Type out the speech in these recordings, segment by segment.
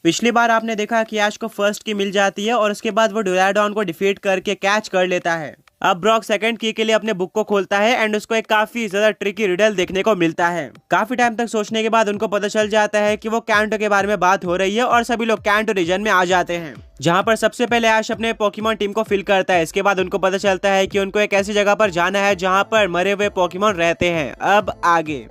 पिछली बार आपने देखा कि ऐश को फर्स्ट की मिल जाती है और उसके बाद वो डोराडॉन को डिफीट करके कैच कर लेता है। अब ब्रॉक सेकंड की के लिए अपने बुक को खोलता है एंड उसको एक काफी ज्यादा ट्रिकी रिडल देखने को मिलता है। काफी टाइम तक सोचने के बाद उनको पता चल जाता है कि वो कैंटो के बारे में बात हो रही है और सभी लोग कैंटो रीजन में आ जाते हैं, जहां पर सबसे पहले ऐश अपने पोकेमॉन टीम को फिल करता है। इसके बाद उनको पता चलता है कि उनको एक ऐसी जगह पर जाना है जहां पर मरे हुए पोकेमॉन रहते हैं। अब आगे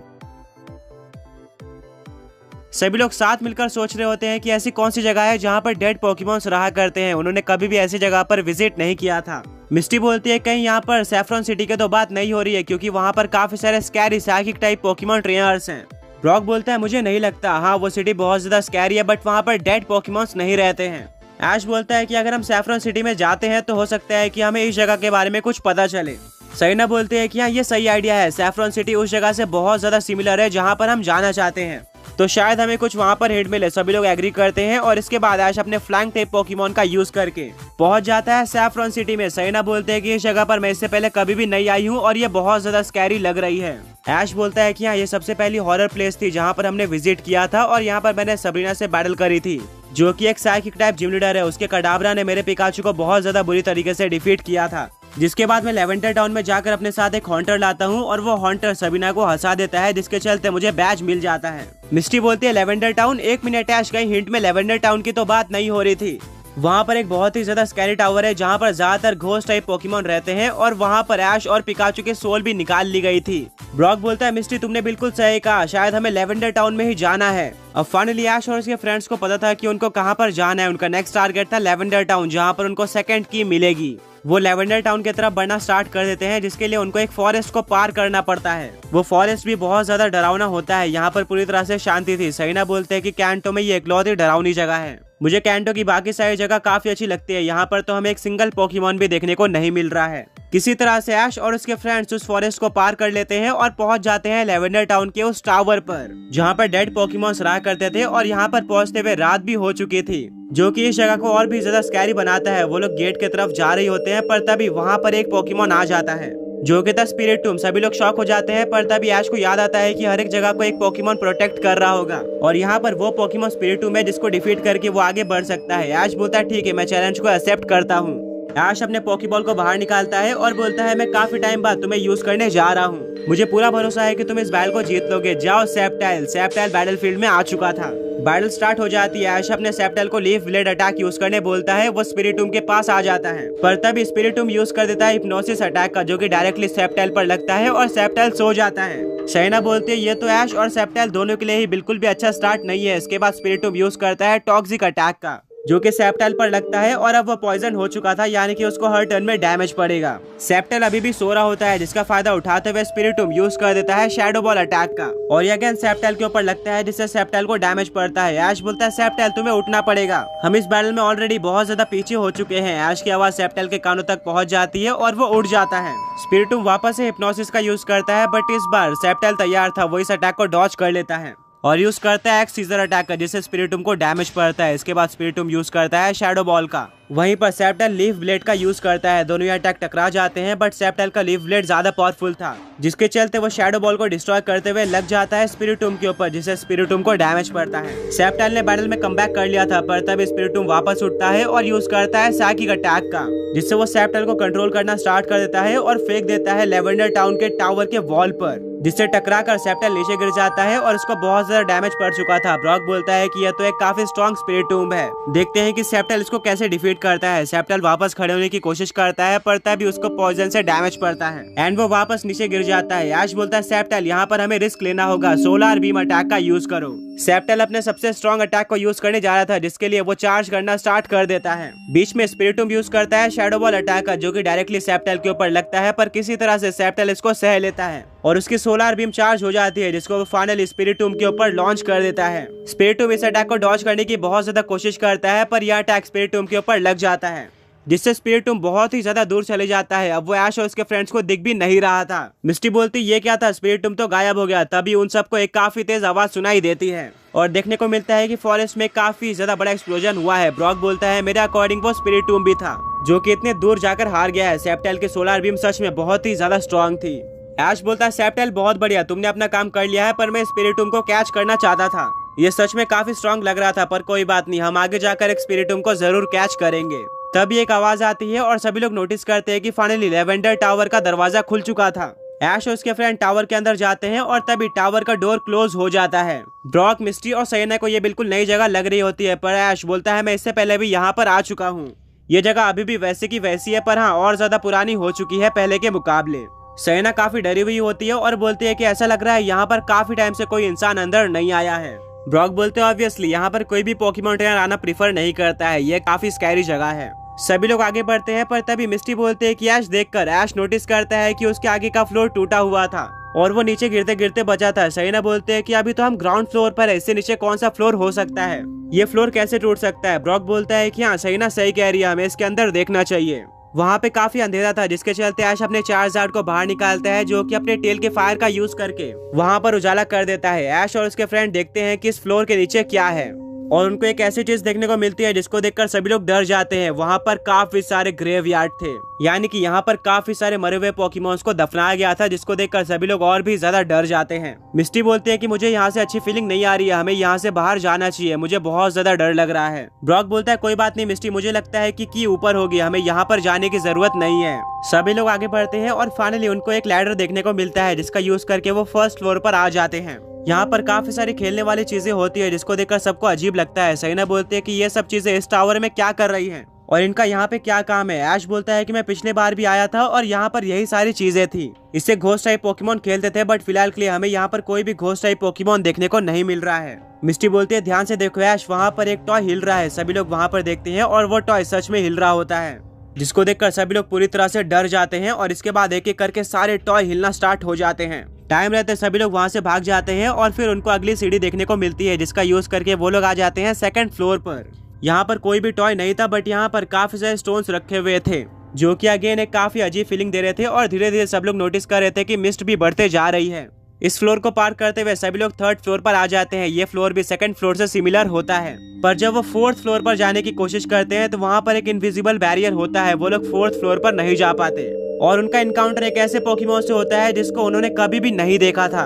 सभी लोग साथ मिलकर सोच रहे होते हैं कि ऐसी कौन सी जगह है जहां पर डेड पोकेमॉन्स रहा करते हैं। उन्होंने कभी भी ऐसी जगह पर विजिट नहीं किया था। मिस्टी बोलती है कहीं यहाँ पर सैफरॉन सिटी के तो बात नहीं हो रही है, क्योंकि वहाँ पर काफी सारे scary psychic type Pokemon trainers हैं। ब्रॉक बोलता है मुझे नहीं लगता, हाँ वो सिटी बहुत ज्यादा स्कैरी है बट वहाँ पर डेड पोकेमॉन्स नहीं रहते हैं। ऐश बोलता है कि अगर हम सैफरॉन सिटी में जाते हैं तो हो सकता है कि हमें इस जगह के बारे में कुछ पता चले। सईना बोलते है कि हाँ ये सही आइडिया है, सैफरॉन सिटी उस जगह से बहुत ज्यादा सिमिलर है जहाँ पर हम जाना चाहते हैं, तो शायद हमें कुछ वहाँ पर हिट मिले। सभी लोग एग्री करते हैं और इसके बाद ऐश अपने फ्लैंक टाइप पोकेमॉन का यूज करके पहुंच जाता है सैफरॉन सिटी में। सईना बोलते हैं कि इस जगह पर मैं इससे पहले कभी भी नहीं आई हूँ और ये बहुत ज्यादा स्कैरी लग रही है। ऐश बोलता है कि हाँ ये सबसे पहली हॉरर प्लेस थी जहाँ पर हमने विजिट किया था और यहाँ पर मैंने सबरीना से बैटल करी थी, जो कि एक साइकिक टाइप जिम लीडर है। उसके कडाबरा ने मेरे पिकाचू को बहुत ज्यादा बुरी तरीके से डिफीट किया था, जिसके बाद मैं लेवेंडर टाउन में जाकर अपने साथ एक हॉन्टर लाता हूँ और वो हॉन्टर सबीना को हंसा देता है, जिसके चलते मुझे बैज मिल जाता है। मिस्टी बोलती है लेवेंडर टाउन, एक मिनट ऐश कहीं हिंट में लेवेंडर टाउन की तो बात नहीं हो रही थी। वहाँ पर एक बहुत ही ज्यादा स्कैरी टावर है जहाँ पर ज्यादातर घोस्ट टाइप पोकेमॉन रहते हैं और वहाँ पर ऐश और पिकाचू के सोल भी निकाल ली गई थी। ब्रॉक बोलता है मिस्टी तुमने बिल्कुल सही कहा, शायद हमें लेवेंडर टाउन में ही जाना है। अब फाइनली ऐश और उसके फ्रेंड्स को पता था कि उनको कहाँ पर जाना है। उनका नेक्स्ट टारगेट था लेवेंडर टाउन, जहाँ पर उनको सेकंड की मिलेगी। वो लेवेंडर टाउन की तरफ बढ़ना स्टार्ट कर देते हैं, जिसके लिए उनको एक फॉरेस्ट को पार करना पड़ता है। वो फॉरेस्ट भी बहुत ज्यादा डरावना होता है। यहाँ पर पूरी तरह से शांति थी। सईना बोलते हैं कि कैंटो में ये इकलौती डरावनी जगह है। मुझे कैंटो की बाकी सारी जगह काफी अच्छी लगती है, यहाँ पर तो हमें एक सिंगल पोकेमॉन भी देखने को नहीं मिल रहा है। किसी तरह से ऐश और उसके फ्रेंड्स उस फॉरेस्ट को पार कर लेते हैं और पहुंच जाते हैं लेवेंडर टाउन के उस टावर पर, जहाँ पर डेड पोकेमॉन्स रहा करते थे। और यहाँ पर पहुंचते हुए रात भी हो चुकी थी, जो कि इस जगह को और भी ज्यादा स्कैरी बनाता है। वो लोग गेट की तरफ जा रहे होते हैं, पर तभी वहाँ पर एक पोकेमॉन आ जाता है, जो कि था स्पिरिटूम। सभी लोग शॉक हो जाते हैं, पर तभी ऐश को याद आता है कि हर एक जगह को एक पोकेमॉन प्रोटेक्ट कर रहा होगा और यहाँ पर वो पोकेमॉन स्पिरिटूम है जिसको डिफीट करके वो आगे बढ़ सकता है। ऐश बोलता है ठीक है, मैं चैलेंज को एक्सेप्ट करता हूँ। ऐश अपने पोकेबॉल को बाहर निकालता है और बोलता है मैं काफी टाइम बाद तुम्हें यूज करने जा रहा हूँ, मुझे पूरा भरोसा है कि तुम इस बैटल को जीत लोगे। जाओ सेप्टाइल। सेप्टाइल बैटलफील्ड में आ चुका था। बैटल स्टार्ट हो जाती है। ऐश अपने सेप्टाइल को लीफ ब्लेड अटैक यूज करने बोलता है। वो स्पिरिटूम के पास आ जाता है, पर तभी स्पिरिटूम यूज कर देता है हिप्नोसिस अटैक का, जो कि डायरेक्टली सेप्टाइल पर लगता है और सेप्टाइल सो जाता है। सईना बोलती है ये तो ऐश और सेप्टाइल दोनों के लिए ही बिल्कुल भी अच्छा स्टार्ट नहीं है। इसके बाद स्पिरिटूम यूज करता है टॉक्सिक अटैक का, जो कि सेप्टाइल पर लगता है और अब वो पॉइजन हो चुका था, यानी कि उसको हर टर्न में डैमेज पड़ेगा। सेप्टाइल अभी भी सो रहा होता है, जिसका फायदा उठाते हुए स्पिरिटूम यूज कर देता है शैडो बॉल अटैक का और ये अगेन सेप्टाइल के ऊपर लगता है, जिससे सेप्टाइल को डैमेज पड़ता है। ऐश बोलता है सेप्टाइल तुम्हें उठना पड़ेगा, हम इस बैटल में ऑलरेडी बहुत ज्यादा पीछे हो चुके हैं। ऐश की आवाज सेप्टाइल के कानों तक पहुंच जाती है और वो उठ जाता है। स्पिरिटूम वापस से हिप्नोसिस का यूज करता है, बट इस बार सेप्टाइल तैयार था, वो इस अटैक को डॉज कर लेता है और यूज करता है एक सीजर अटैक का, जिससे स्पिरिटूम को डैमेज पड़ता है। इसके बाद स्पिरिटूम यूज करता है शैडो बॉल का, वहीं पर सेप्टाइल लीफ ब्लेड का यूज करता है। दोनों ही अटैक टकरा जाते हैं, बट सेप्टाइल का लीफ ब्लेड ज्यादा पावरफुल था, जिसके चलते वो शैडो बॉल को डिस्ट्रॉय करते हुए लग जाता है स्पिरिटूम के ऊपर, जिससे स्पिरिटूम को डैमेज पड़ता है। सेप्टाइल ने बैटल में कमबैक कर लिया था, पर तब स्पिरिटूम वापस उठता है और यूज करता है साइकिक अटैक का, जिससे वो सेप्टाइल को कंट्रोल करना स्टार्ट कर देता है और फेंक देता है लेवेंडर टाउन के टावर के वॉल पर, जिससे टकराकर सेप्टाइल नीचे गिर जाता है और उसको बहुत ज्यादा डैमेज पड़ चुका था। ब्रॉक बोलता है कि यह तो एक काफी स्ट्रॉन्ग स्पिरिटूम है, देखते हैं कि सेप्टाइल इसको कैसे डिफीट करता है। सेप्टाइल वापस खड़े होने की कोशिश करता है, पर तभी उसको पॉइजन से डैमेज पड़ता है एंड वो वापस नीचे गिर जाता है। ऐश बोलता है सेप्टाइल यहाँ पर हमें रिस्क लेना होगा, सोलर बीम अटैक का यूज करो। सेप्टाइल अपने सबसे स्ट्रॉन्ग अटैक को यूज करने जा रहा था, जिसके लिए वो चार्ज करना स्टार्ट कर देता है। बीच में स्पिरिटूम यूज करता है शैडो बॉल अटैक का, जो कि डायरेक्टली सेप्टाइल के ऊपर लगता है, पर किसी तरह से सेप्टाइल इसको सह लेता है और उसकी सोलर बीम चार्ज हो जाती है, जिसको वो फाइनली स्पिरिटूम के ऊपर लॉन्च कर देता है। स्पिरिटूम इस अटैक को डॉज करने की बहुत ज्यादा कोशिश करता है, पर यह अटैक स्पिरिटूम के ऊपर लग जाता है, जिससे स्पिरिटूम बहुत ही ज्यादा दूर चले जाता है। अब वो ऐश और उसके फ्रेंड्स को दिख भी नहीं रहा था। मिस्टी बोलती ये क्या था, स्पिरिटूम तो गायब हो गया। तभी उन सबको एक काफी तेज आवाज सुनाई देती है और देखने को मिलता है कि फॉरेस्ट में काफी ज्यादा बड़ा एक्सप्लोजन हुआ है। ब्रॉक बोलता है मेरे अकॉर्डिंग वो स्पिरिटूम भी था, जो कि इतने दूर जाकर हार गया है। सेप्टाइल की सोलर बीम सच में बहुत ही ज्यादा स्ट्रॉन्ग थी। ऐश बोलता है सेप्टाइल बहुत बढ़िया, तुमने अपना काम कर लिया है, पर मैं स्पिरिटूम को कैच करना चाहता था। ये सच में काफी स्ट्रांग लग रहा था, पर कोई बात नहीं, हम आगे जाकर एक स्पिरिटुम को जरूर कैच करेंगे। तभी एक आवाज आती है और सभी लोग नोटिस करते हैं कि फाइनली लेवेंडर टावर का दरवाजा खुल चुका था। ऐश और उसके फ्रेंड टावर के अंदर जाते हैं और तभी टावर का डोर क्लोज हो जाता है। ब्रॉक, मिस्टी और सिएना को ये बिल्कुल नई जगह लग रही होती है, पर ऐश बोलता है मैं इससे पहले भी यहाँ पर आ चुका हूँ। ये जगह अभी भी वैसे की वैसी है, पर हाँ और ज्यादा पुरानी हो चुकी है पहले के मुकाबले। सिएना काफी डरी हुई होती है और बोलती है कि ऐसा लग रहा है यहाँ पर काफी टाइम से कोई इंसान अंदर नहीं आया है। ब्रॉक बोलते हैं ऑब्वियसली यहाँ पर कोई भी पोकेमॉन ट्रेनर आना प्रीफर नहीं करता है, ये काफी स्कैरी जगह है। सभी लोग आगे बढ़ते हैं, पर तभी मिस्टी बोलते हैं कि ऐश देखकर ऐश नोटिस करता है कि उसके आगे का फ्लोर टूटा हुआ था और वो नीचे गिरते गिरते बचा था। सिएना बोलते हैं कि अभी तो हम ग्राउंड फ्लोर पर है, इससे नीचे कौन सा फ्लोर हो सकता है, ये फ्लोर कैसे टूट सकता है। ब्रॉक बोलता है कि हाँ सिएना सही कह रही है, हमें इसके अंदर देखना चाहिए। वहाँ पे काफी अंधेरा था, जिसके चलते ऐश अपने चार्जार्ड को बाहर निकालता है, जो कि अपने टेल के फायर का यूज करके वहाँ पर उजाला कर देता है। ऐश और उसके फ्रेंड देखते हैं कि इस फ्लोर के नीचे क्या है और उनको एक ऐसी चीज देखने को मिलती है जिसको देखकर सभी लोग डर जाते हैं। वहाँ पर काफी सारे ग्रेवयार्ड थे, यानी कि यहाँ पर काफी सारे मरे हुए पोकेमॉन्स को दफनाया गया था, जिसको देखकर सभी लोग और भी ज्यादा डर जाते हैं। मिस्टी बोलते हैं कि मुझे यहाँ से अच्छी फीलिंग नहीं आ रही है, हमें यहाँ से बाहर जाना चाहिए, मुझे बहुत ज्यादा डर लग रहा है। ब्रॉक बोलता है कोई बात नहीं मिस्टी, मुझे लगता है कि ऊपर होगी, हमें यहाँ पर जाने की जरूरत नहीं है। सभी लोग आगे बढ़ते हैं और फाइनली उनको एक लैडर देखने को मिलता है, जिसका यूज करके वो फर्स्ट फ्लोर पर आ जाते हैं। यहाँ पर काफी सारी खेलने वाली चीजें होती है, जिसको देखकर सबको अजीब लगता है। सिएना बोलती है कि ये सब चीजें इस टावर में क्या कर रही हैं और इनका यहाँ पे क्या काम है। ऐश बोलता है कि मैं पिछले बार भी आया था और यहाँ पर यही सारी चीजें थी, इससे घोस्ट टाइप पोकेमॉन खेलते थे, बट फिलहाल के लिए हमें यहाँ पर कोई भी घोस्ट टाइप पोकेमॉन देखने को नहीं मिल रहा है। मिस्टी बोलती है ध्यान से देखो ऐश, वहाँ पर एक टॉय हिल रहा है। सभी लोग वहाँ पर देखते हैं और वो टॉय सच में हिल रहा होता है, जिसको देखकर सभी लोग पूरी तरह से डर जाते हैं और इसके बाद एक एक करके सारे टॉय हिलना स्टार्ट हो जाते हैं। टाइम रहते सभी लोग वहां से भाग जाते हैं और फिर उनको अगली सीढ़ी देखने को मिलती है, जिसका यूज करके वो लोग आ जाते हैं सेकंड फ्लोर पर। यहाँ पर कोई भी टॉय नहीं था, बट यहाँ पर काफी सारे स्टोन्स रखे हुए थे, जो कि अगेन एक काफी अजीब फीलिंग दे रहे थे और धीरे धीरे सब लोग नोटिस कर रहे थे कि मिस्ट भी बढ़ते जा रही है। इस फ्लोर को पार करते हुए सभी लोग थर्ड फ्लोर पर आ जाते हैं। ये फ्लोर भी सेकंड फ्लोर से सिमिलर होता है, पर जब वो फोर्थ फ्लोर पर जाने की कोशिश करते हैं तो वहाँ पर एक इनविजिबल बैरियर होता है, वो लोग फोर्थ फ्लोर पर नहीं जा पाते और उनका इनकाउंटर एक ऐसे पोकेमॉन से होता है जिसको उन्होंने कभी भी नहीं देखा था।